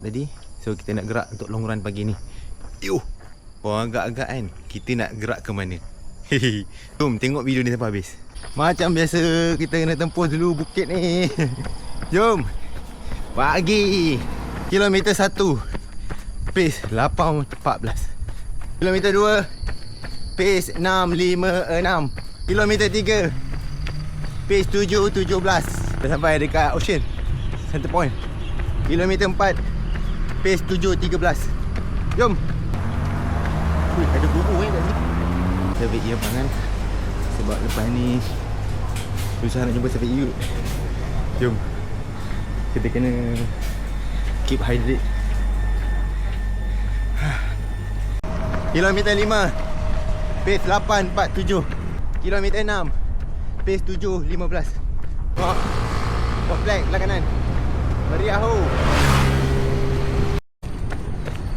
tadi. So kita nak gerak untuk long run pagi ni. Yuh, agak-agak kan kita nak gerak ke mana. Jom tengok video ni sampai habis. Macam biasa kita kena tempuh dulu bukit ni. Jom. Pagi. Kilometer 1 pace 8.14. Kilometer 2 pace 6.56. Kilometer 3 pace 7.17. Dah sampai dekat Ocean Center Point. Kilometer 4 pace 7.13. Jom. Ui, ada guru kat sini. Kita ambil earphone kan, sebab lepas ni susah nak jumpa Syafiq Yud. Jom. Kita kena keep hydrate. Kilometer 5 pace 8.47. Kilometer 6 pace 7.15. Buat flag belah kanan. Meriah ho.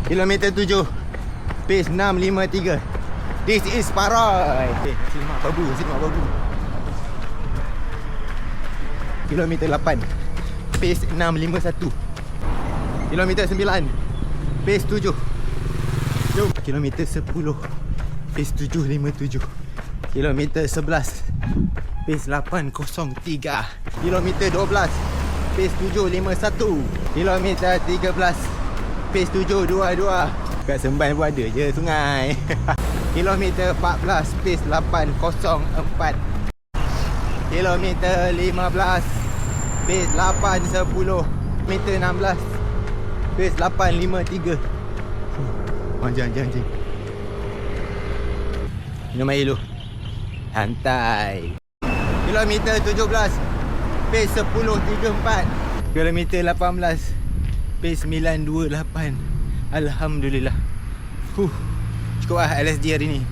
Kilometer 7 pace 6.53. This is Parai. Nasi lemak babu, nasi lemak babu. Kilometer 8 pace 6.51. Kilometer 9 pace 7. Jom. Kilometer 10 pace 7.57. Kilometer 11 pace 8.03. Kilometer 12 pace 7.51. Kilometer 13 pace 7.22. Kat Semban pun ada je sungai. Kilometer 14 pace 8.04. Kilometer 15 pace 8.10. Kilometer 16 pace 8.53. Jangan. Minum air dulu. Santai. Kilometer 17 pace 10.34. Kilometer 18 pace 9.28. Alhamdulillah. Cukup lah LSD hari ni.